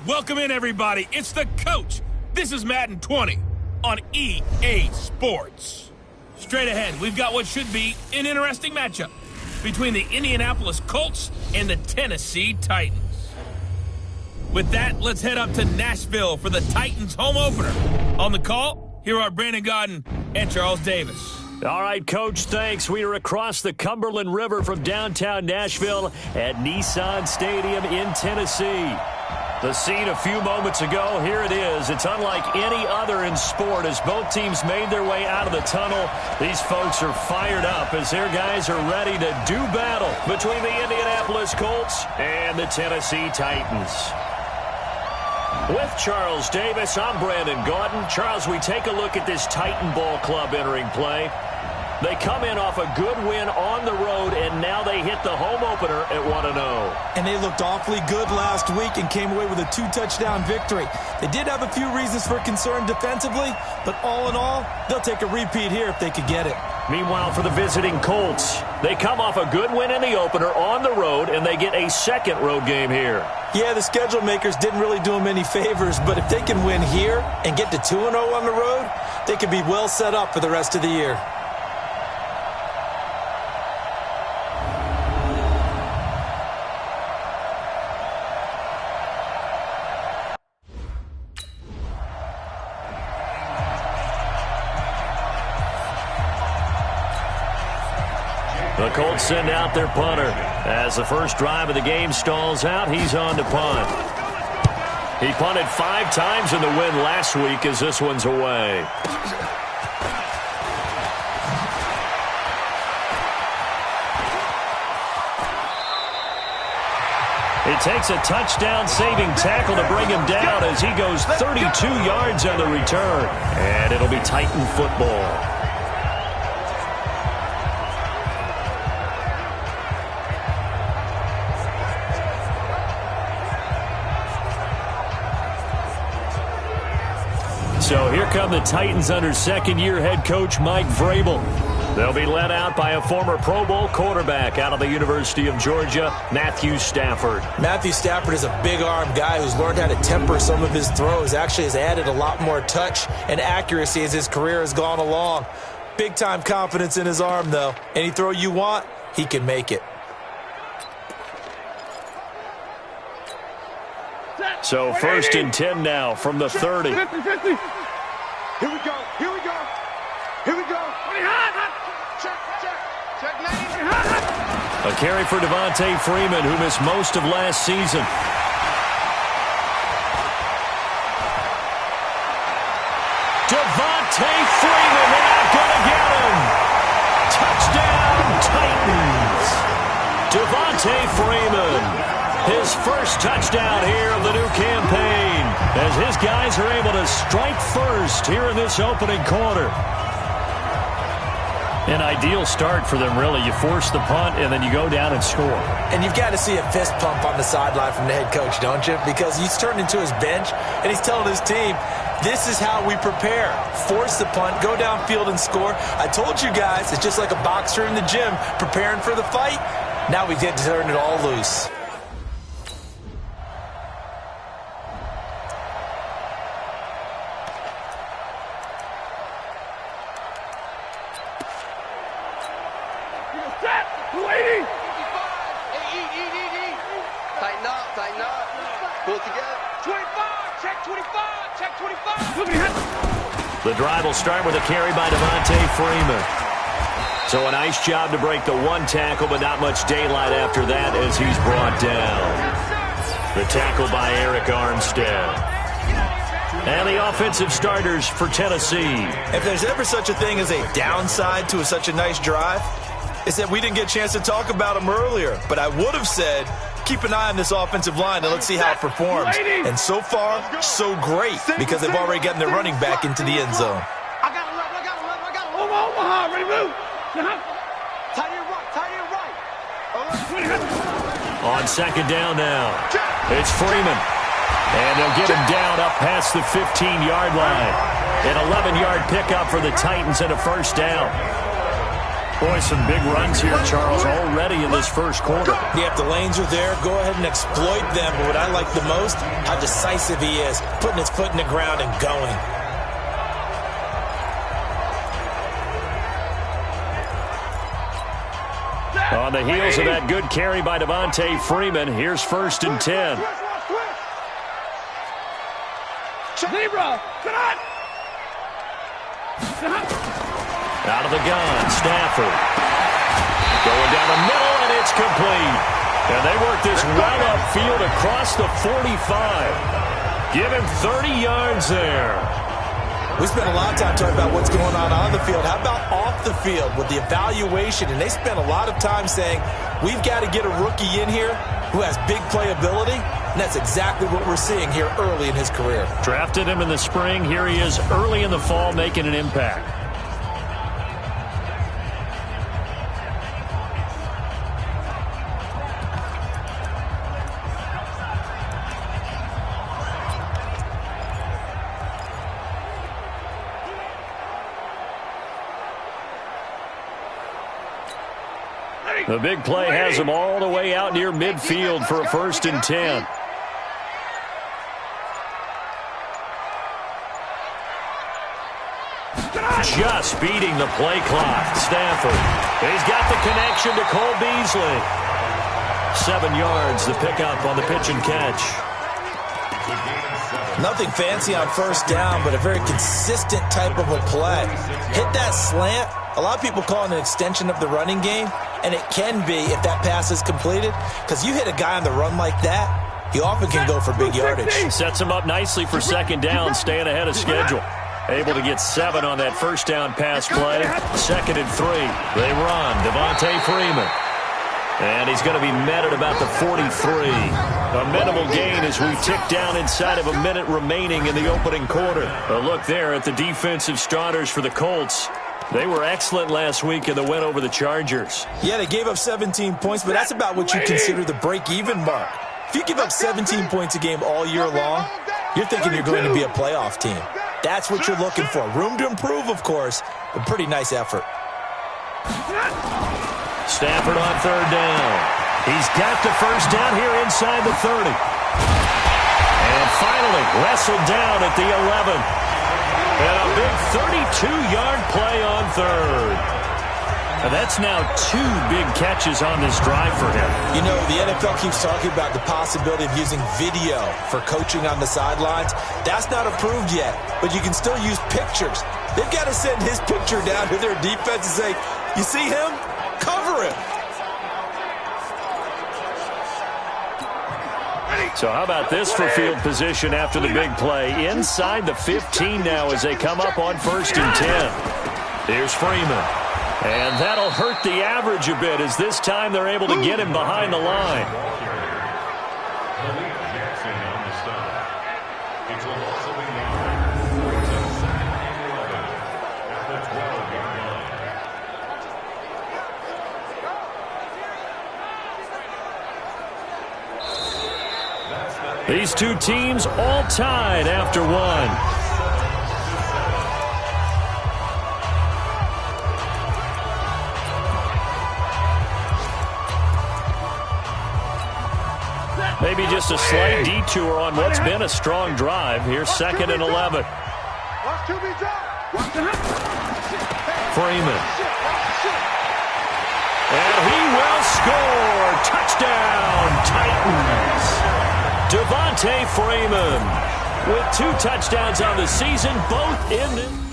Welcome in, everybody. It's the coach. This is Madden 20 on EA Sports. Straight ahead, we've got what should be an interesting matchup between the Indianapolis Colts and the Tennessee Titans. With that, let's head up to Nashville for the Titans home opener. On the call, here are Brandon Godden and Charles Davis. All right, Coach, thanks. We are across the Cumberland River from downtown Nashville at Nissan Stadium in Tennessee. The scene a few moments ago, here it is. It's unlike any other in sport as both teams made their way out of the tunnel. These folks are fired up as their guys are ready to do battle between the Indianapolis Colts and the Tennessee Titans. With Charles Davis, I'm Brandon Godden. Charles, we take a look at this Titan Ball Club entering play. They come in off a good win on the road, and now they hit the home opener at 1-0. And they looked awfully good last week and came away with a 2-touchdown victory. They did have a few reasons for concern defensively, but all in all, they'll take a repeat here if they could get it. Meanwhile, for the visiting Colts, they come off a good win in the opener on the road, and they get a second road game here. Yeah, the schedule makers didn't really do them any favors, but if they can win here and get to 2-0 on the road, they could be well set up for the rest of the year. The Colts send out their punter. As the first drive of the game stalls out, he's on to punt. He punted 5 times in the win last week as this one's away. It takes a touchdown-saving tackle to bring him down as he goes 32 yards on the return. And it'll be Titan football. So here come the Titans under second-year head coach Mike Vrabel. They'll be led out by a former Pro Bowl quarterback out of the University of Georgia, Matthew Stafford. Matthew Stafford is a big-arm guy who's learned how to temper some of his throws. Actually has added a lot more touch and accuracy as his career has gone along. Big-time confidence in his arm, though. Any throw you want, he can make it. So first and 10 now from the 30. 50, 50. Here we go. Here we go. Here we go. Check lane. A carry for Devontae Freeman, who missed most of last season. Devontae Freeman, they're not going to get him. Touchdown, Titans. Devontae Freeman. His first touchdown here of the new campaign as his guys are able to strike first here in this opening quarter. An ideal start for them, really. You force the punt, and then you go down and score. And you've got to see a fist pump on the sideline from the head coach, don't you? Because he's turned into his bench, and he's telling his team, this is how we prepare. Force the punt, go downfield and score. I told you guys, it's just like a boxer in the gym preparing for the fight. Now we get to turn it all loose. Tighten up. Pull it together. 25. Check 25. Check 25. The drive will start with a carry by Devontae Freeman. So a nice job to break the one tackle, but not much daylight after that as he's brought down. The tackle by Eric Armstead. And the offensive starters for Tennessee. If there's ever such a thing as a downside to such a nice drive, it's that we didn't get a chance to talk about them earlier. But I would have said, keep an eye on this offensive line and let's see how it performs. And so far, so great, because they've already gotten their running back into the end zone. I got it. Omaha, ready to move. Tight end right. On second down now, it's Freeman. And they'll get him down up past the 15-yard line. An 11-yard pickup for the Titans and a first down. Boy, some big runs here, Charles, already in this first quarter. Yeah, if the lanes are there, go ahead and exploit them. But what I like the most, how decisive he is, putting his foot in the ground and going. On the heels of that good carry by Devontae Freeman, here's 1st and 10. Libra, Out of the gun, Stafford. Going down the middle, and it's complete. And they work this well upfield across the 45. Give him 30 yards there. We spent a lot of time talking about what's going on the field. How about off the field with the evaluation? And they spent a lot of time saying, we've got to get a rookie in here who has big playability. And that's exactly what we're seeing here early in his career. Drafted him in the spring. Here he is early in the fall making an impact. The big play has him all the way out near midfield for a 1st and 10. Just beating the play clock. Stafford. He's got the connection to Cole Beasley. 7 yards, the pickup on the pitch and catch. Nothing fancy on 1st down, but a very consistent type of a play. Hit that slant. A lot of people call it an extension of the running game, and it can be if that pass is completed, because you hit a guy on the run like that, he often can go for big yardage. Sets him up nicely for 2nd down, staying ahead of schedule. Able to get 7 on that 1st down pass play. 2nd and 3. They run. Devontae Freeman. And he's going to be met at about the 43. A minimal gain as we tick down inside of a minute remaining in the opening quarter. A look there at the defensive starters for the Colts. They were excellent last week in the win over the Chargers. Yeah, they gave up 17 points, but that's about what you consider the break-even mark. If you give up 17 points a game all year long, you're thinking you're going to be a playoff team. That's what you're looking for. Room to improve, of course, but pretty nice effort. Stafford on 3rd down. He's got the 1st down here inside the 30. And finally wrestled down at the 11. And a big 32-yard play on 3rd. And that's now 2 big catches on this drive for him. You know, the NFL keeps talking about the possibility of using video for coaching on the sidelines. That's not approved yet, but you can still use pictures. They've got to send his picture down to their defense and say, you see him? Cover him. So how about this for field position after the big play? Inside the 15 now as they come up on 1st and 10. Here's Freeman. And that'll hurt the average a bit as this time they're able to get him behind the line. These two teams all tied after 1. Maybe just a slight detour on what's been a strong drive. Here's 2nd and 11. Freeman. And he will score. Touchdown, Titans. Devontae Freeman with 2 touchdowns on the season, both in the...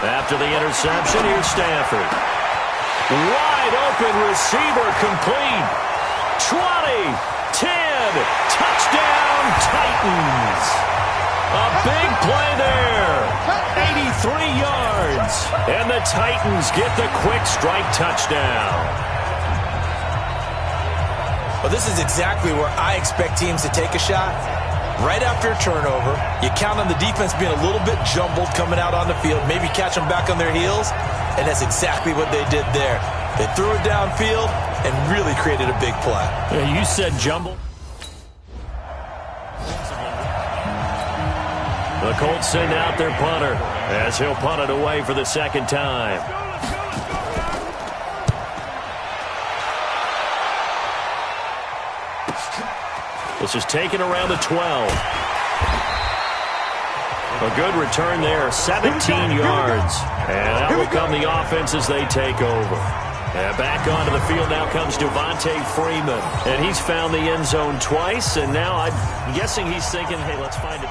After the interception, here's Stafford. Wide open receiver complete. 20, 10, touchdown Titans. A big play there. 83 yards. And the Titans get the quick strike touchdown. Well, this is exactly where I expect teams to take a shot. right after a turnover. You count on the defense being a little bit jumbled coming out on the field, maybe catch them back on their heels, and that's exactly what they did there. They threw it downfield and really created a big play. Yeah, you said jumbled. The Colts send out their punter as he'll punt it away for the second time. This is taken around the 12. A good return there, 17 yards. And out will come the offense as they take over. And back onto the field now comes Devontae Freeman. And he's found the end zone twice, and now I'm guessing he's thinking, hey, let's find it.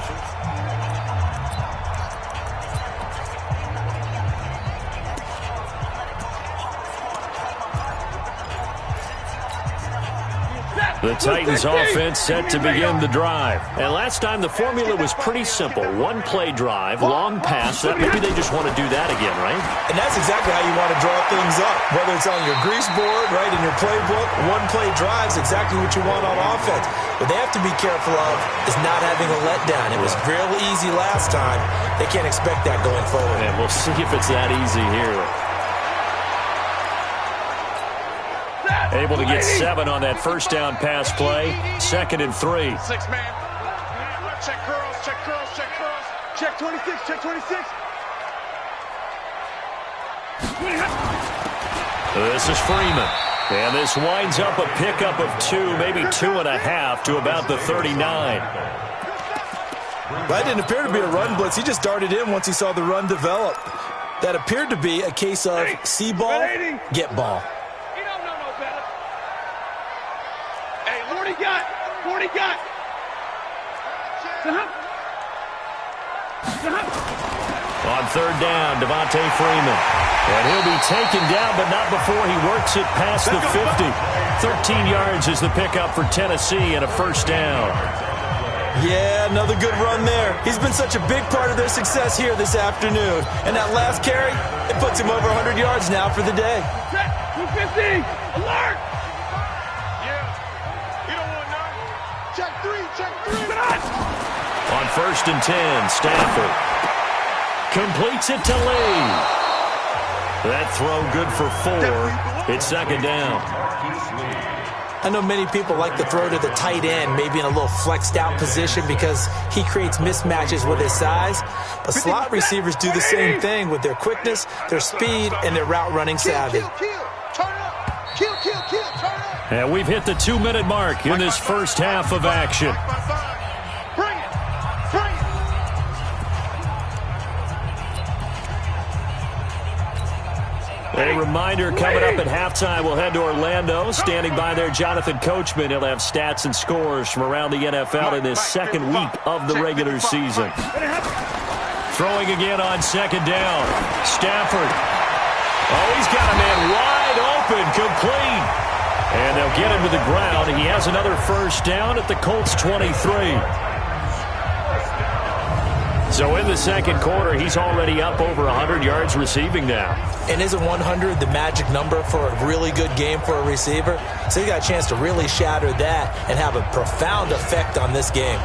The Titans offense set to begin the drive. And last time the formula was pretty simple. One-play drive, long pass. Maybe they just want to do that again, right? And that's exactly how you want to draw things up. Whether it's on your grease board, right, in your playbook, one-play drive is exactly what you want on offense. What they have to be careful of is not having a letdown. It was real easy last time. They can't expect that going forward. And we'll see if it's that easy here. Able to get 7 on that first down pass play. 2nd and 3. 6 man. Check curls, check curls, check curls. Check 26, check 26. This is Freeman. And this winds up a pickup of 2, maybe 2.5 to about the 39. That didn't appear to be a run blitz. He just darted in once he saw the run develop. That appeared to be a case of see ball, get ball. 40 got. On 3rd down, Devontae Freeman. And he'll be taken down, but not before he works it past the 50. 13 yards is the pickup for Tennessee and a first down. Yeah, another good run there. He's been such a big part of their success here this afternoon. And that last carry, it puts him over 100 yards now for the day. 250, alert! Check 3, check 3. On 1st and 10, Stafford completes it to Lee. That throw good for 4. It's 2nd down. I know many people like to throw to the tight end, maybe in a little flexed out position because he creates mismatches with his size. But slot receivers do the same thing with their quickness, their speed, and their route running savvy. Turn up. Kill, turn up. And we've hit the 2-minute mark in this first half of action. Bring it. A reminder coming up at halftime, we'll head to Orlando. Standing by there, Jonathan Coachman. He'll have stats and scores from around the NFL in this 2nd week of the regular season. Throwing again on 2nd down. Stafford. Oh, he's got a man wide open, complete. And they'll get him to the ground. He has another first down at the Colts 23. So in the 2nd quarter, he's already up over 100 yards receiving now. And isn't 100 the magic number for a really good game for a receiver? So he got a chance to really shatter that and have a profound effect on this game.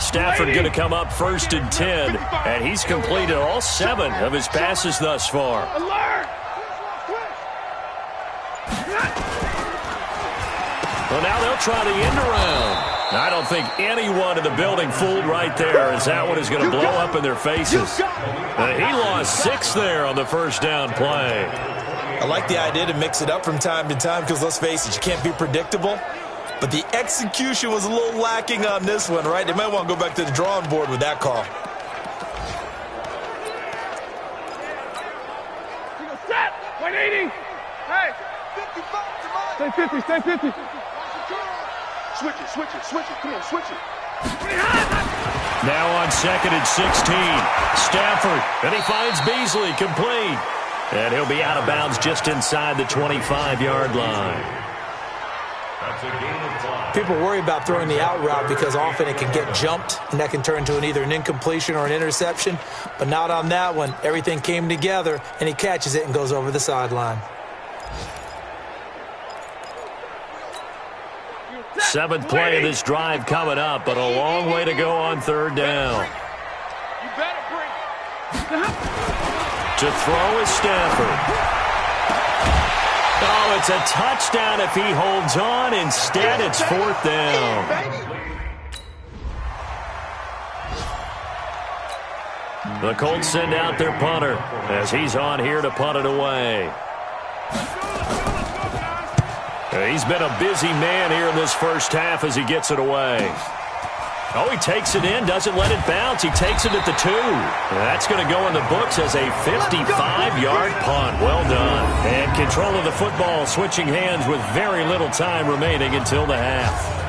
Stafford going to come up 1st and 10, and he's completed all 7 of his passes thus far. Well, now they'll try the end around. I don't think anyone in the building fooled right there, as that one is going to blow up in their faces. He lost 6 there on the first down play. I like the idea to mix it up from time to time because, let's face it, you can't be predictable. But the execution was a little lacking on this one, right? They might want to go back to the drawing board with that call. Set! 180! Hey! 55, stay 50, stay 50. Switch it. Come on, switch it. Now on 2nd and 16. Stafford, and he finds Beasley, complete. And he'll be out of bounds just inside the 25-yard line. People worry about throwing the out route because often it can get jumped, and that can turn into either an incompletion or an interception. But not on that one. Everything came together, and he catches it and goes over the sideline. Seventh play of this drive coming up, but a long way to go on third down. You better bring it. To throw is Stafford. Oh, it's a touchdown if he holds on. Instead, it's fourth down. The Colts send out their punter as he's on here to punt it away. He's been a busy man here in this first half as he gets it away. Oh, he takes it in, doesn't let it bounce. He takes it at the 2. That's going to go in the books as a 55-yard punt. Well done. And control of the football, switching hands with very little time remaining until the half.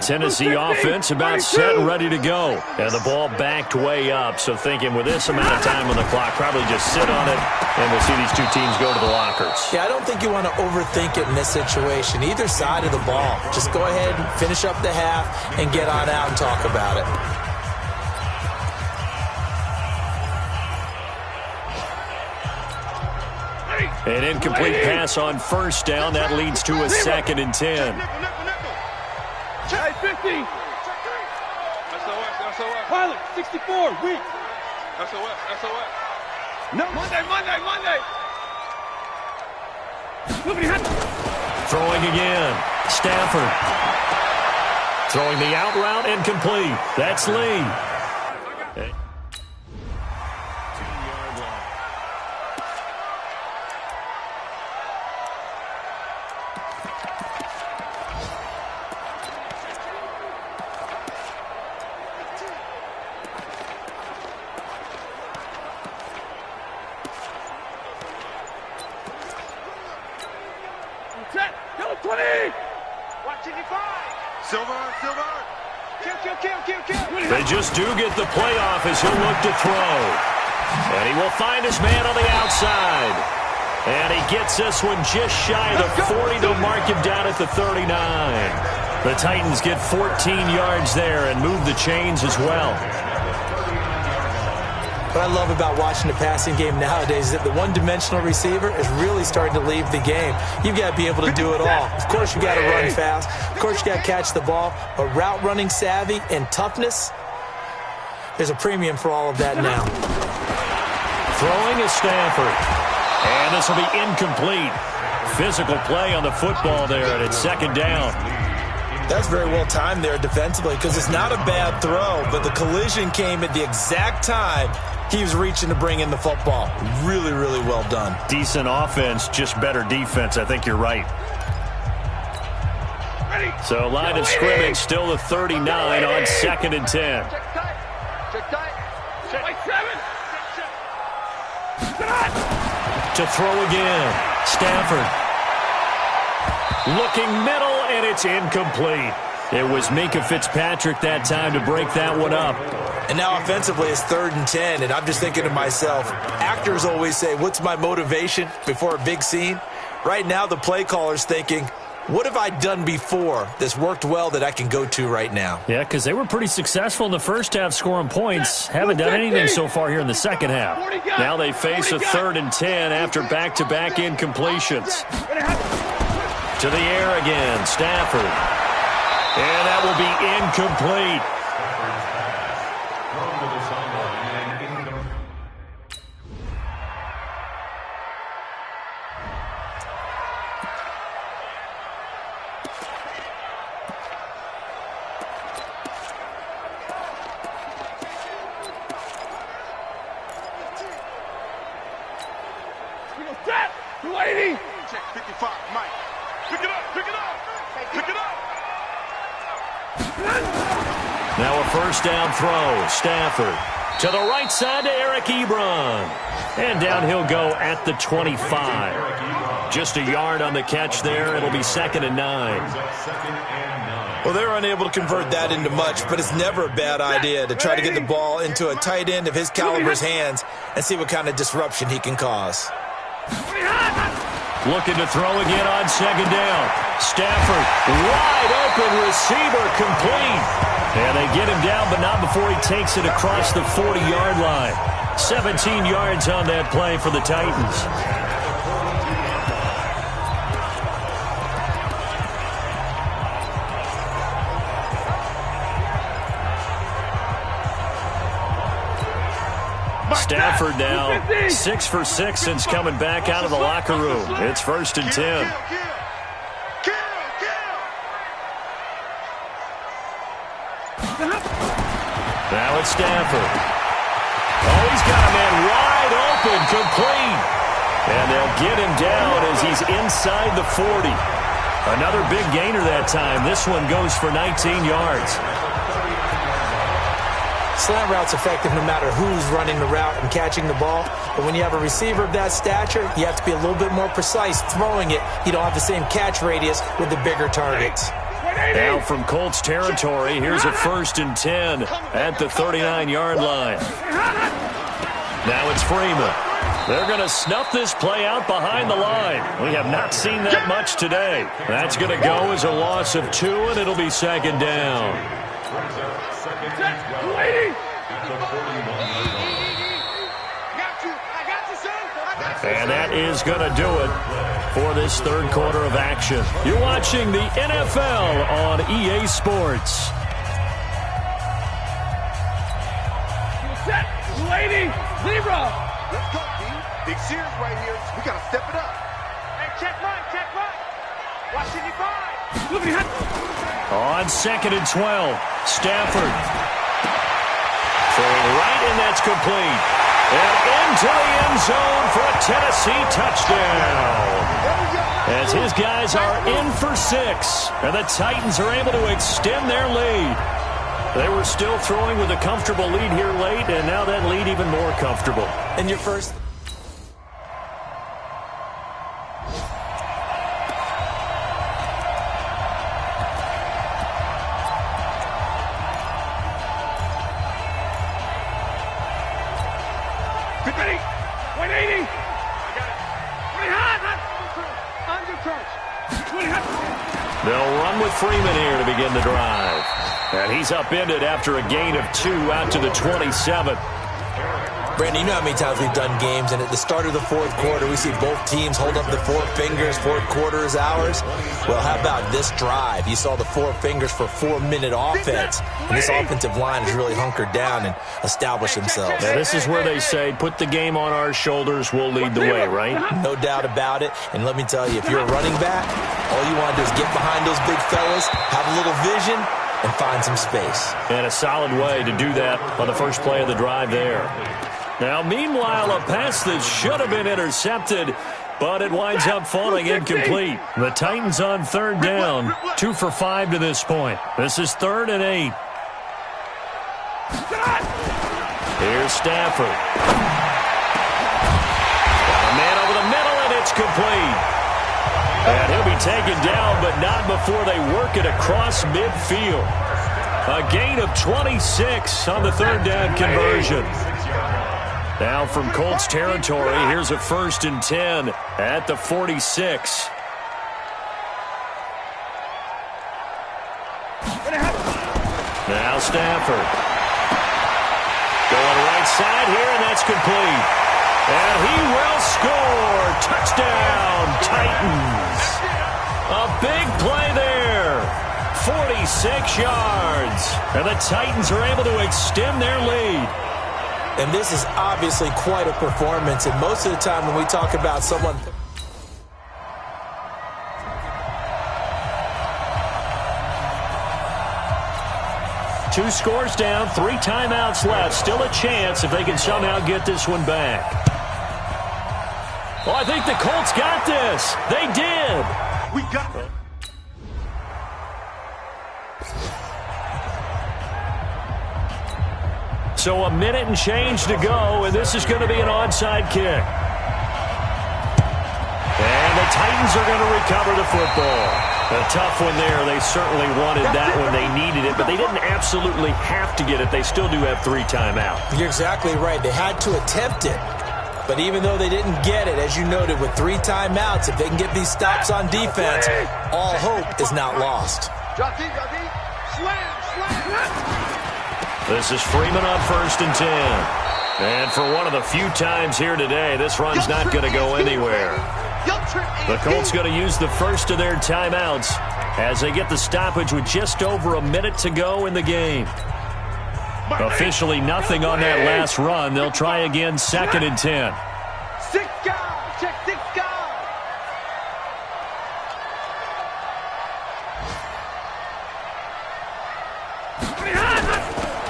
Tennessee offense about set and ready to go. And the ball backed way up, so thinking with this amount of time on the clock, probably just sit on it, and we'll see these two teams go to the lockers. Yeah, I don't think you want to overthink it in this situation. Either side of the ball. Just go ahead and finish up the half and get on out and talk about it. An incomplete pass on first down. That leads to a 2nd and 10. Hey, 50. SOS. Pilot, 64, weak. SOS. No, Monday. Throwing again. Stafford. Throwing the out route and complete. That's Lee. 2-yard line. Yellow 20. Watch it, Silver. Kill. They just do get the playoff as he'll look to throw. And he will find his man on the outside. And he gets this one just shy of the 40. They'll mark him down at the 39. The Titans get 14 yards there and move the chains as well. What I love about watching the passing game nowadays is that the one-dimensional receiver is really starting to leave the game. You've got to be able to do it all. Of course, you got to run fast. Of course, you got to catch the ball. But route running savvy and toughness, there's a premium for all of that now. Throwing is Stafford. And this will be incomplete. Physical play on the football there, and it's 2nd down. That's very well timed there defensively because it's not a bad throw, but the collision came at the exact time he was reaching to bring in the football. Really, really well done. Decent offense, just better defense. I think you're right. So line of scrimmage still the 39 on 2nd and 10. Check tight. Check 7. To throw again. Stafford. Looking middle, and it's incomplete. It was Minkah Fitzpatrick that time to break that one up. And now offensively it's 3rd and 10, and I'm just thinking to myself, actors always say, what's my motivation before a big scene? Right now the play caller's thinking, what have I done before that's worked well that I can go to right now? Yeah, because they were pretty successful in the first half scoring points. Haven't done anything so far here in the second half. Now they face a 3rd and 10 after back-to-back incompletions. To the air again, Stafford. And that will be incomplete. Set. 280. Check 55, Mike. Pick it up. Now a first down throw. Stafford to the right side to Eric Ebron. And down he'll go at the 25. Just a yard on the catch there. It'll be 2nd and 9. Well, they were unable to convert that into much, but it's never a bad idea to try to get the ball into a tight end of his caliber's hands and see what kind of disruption he can cause. Ready. Set. 280. Check 55, Mike. Pick it up. Now a first down throw. Stafford to the right side to Eric Ebron. And down he'll go at the 25. Just a yard on the catch there. It'll be 2nd and 9. Well, they were unable to convert that into much, but it's never a bad idea to try to get the ball into a tight end of his caliber's hands and see what kind of disruption he can cause. Looking to throw again on second down. Stafford, wide open receiver, complete. And they get him down, but not before he takes it across the 40-yard line. 17 yards on that play for the Titans. Stafford now 6 for 6 since coming back out of the locker room. It's 1st and 10. Now it's Stafford. Oh, he's got a man wide open, complete. And they'll get him down as he's inside the 40. Another big gainer that time. This one goes for 19 yards. Slant route's effective no matter who's running the route and catching the ball. But when you have a receiver of that stature, you have to be a little bit more precise throwing it. You don't have the same catch radius with the bigger targets. Now from Colts territory, here's a 1st and 10 at the 39-yard line. Now it's Freeman. They're going to snuff this play out behind the line. We have not seen that much today. That's going to go as a loss of 2, and it'll be 2nd down. And that is going to do it for this third quarter of action. You're watching the NFL on EA Sports. Set, lady, zebra. Let's go, D. Big series right here. We got to step it up. Hey, check right. Washington 5. On 2nd and 12, Stafford. Throwing right, and that's complete. And into the end zone for a Tennessee touchdown. As his guys are in for 6, and the Titans are able to extend their lead. They were still throwing with a comfortable lead here late, and now that lead even more comfortable. And your first... They'll run with Freeman here to begin the drive. And he's upended after a gain of 2 out to the 27. Brandon, you know how many times we've done games, and at the start of the fourth quarter, we see both teams hold up the 4 fingers, fourth quarter is ours. Well, how about this drive? You saw the 4 fingers for 4-minute offense, and this offensive line has really hunkered down and established themselves. Now, this is where they say, put the game on our shoulders, we'll lead the way, right? No doubt about it, and let me tell you, if you're a running back, all you want to do is get behind those big fellas, have a little vision, and find some space. And a solid way to do that on the first play of the drive there. Now, meanwhile, a pass that should have been intercepted, but it winds up falling incomplete. The Titans on 3rd down, 2 for 5 to this point. This is 3rd and 8. Here's Stafford. Got a man over the middle, and it's complete. And he'll be taken down, but not before they work it across midfield. A gain of 26 on the 3rd down conversion. Now from Colts territory, here's a 1st and 10 at the 46. Now Stafford. Going right side here, and that's complete. And he will score. Touchdown, Titans. A big play there. 46 yards. And the Titans are able to extend their lead. And this is obviously quite a performance. And most of the time when we talk about someone... Two scores down, 3 timeouts left. Still a chance if they can somehow get this one back. Well, I think the Colts got this. They did. We got it. So a minute and change to go, and this is going to be an onside kick. And the Titans are going to recover the football. A tough one there. They certainly wanted that one. They needed it, but they didn't absolutely have to get it. They still do have 3 timeouts. You're exactly right. They had to attempt it. But even though they didn't get it, as you noted, with 3 timeouts, if they can get these stops on defense, all hope is not lost. Drop deep, slam. This is Freeman on 1st and 10. And for one of the few times here today, this run's not going to go anywhere. The Colts going to use the first of their timeouts as they get the stoppage with just over a minute to go in the game. Officially nothing on that last run. They'll try again 2nd and 10. 6 guys. Check 6 guys.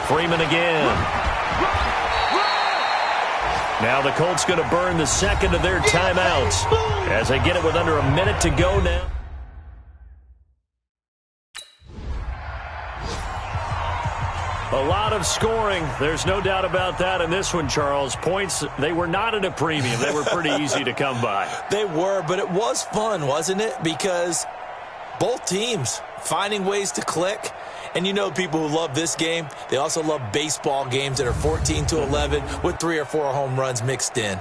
Freeman again. Now the Colts going to burn the second of their timeouts as they get it with under a minute to go now. A lot of scoring. There's no doubt about that in this one, Charles. Points, they were not at a premium. They were pretty easy to come by. They were, but it was fun, wasn't it? Because both teams finding ways to click. And you know people who love this game, they also love baseball games that are 14-11 with 3 or 4 home runs mixed in.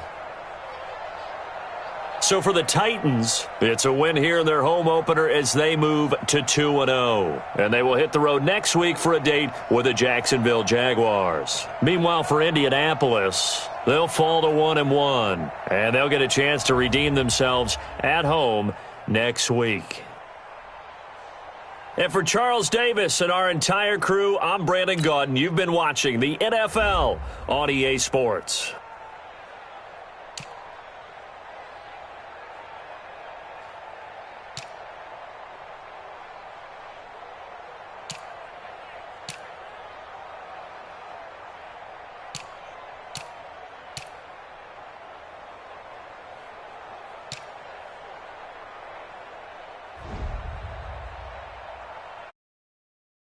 So for the Titans, it's a win here in their home opener as they move to 2-0. And they will hit the road next week for a date with the Jacksonville Jaguars. Meanwhile, for Indianapolis, they'll fall to 1-1. And they'll get a chance to redeem themselves at home next week. And for Charles Davis and our entire crew, I'm Brandon Gaudin. You've been watching the NFL on EA Sports.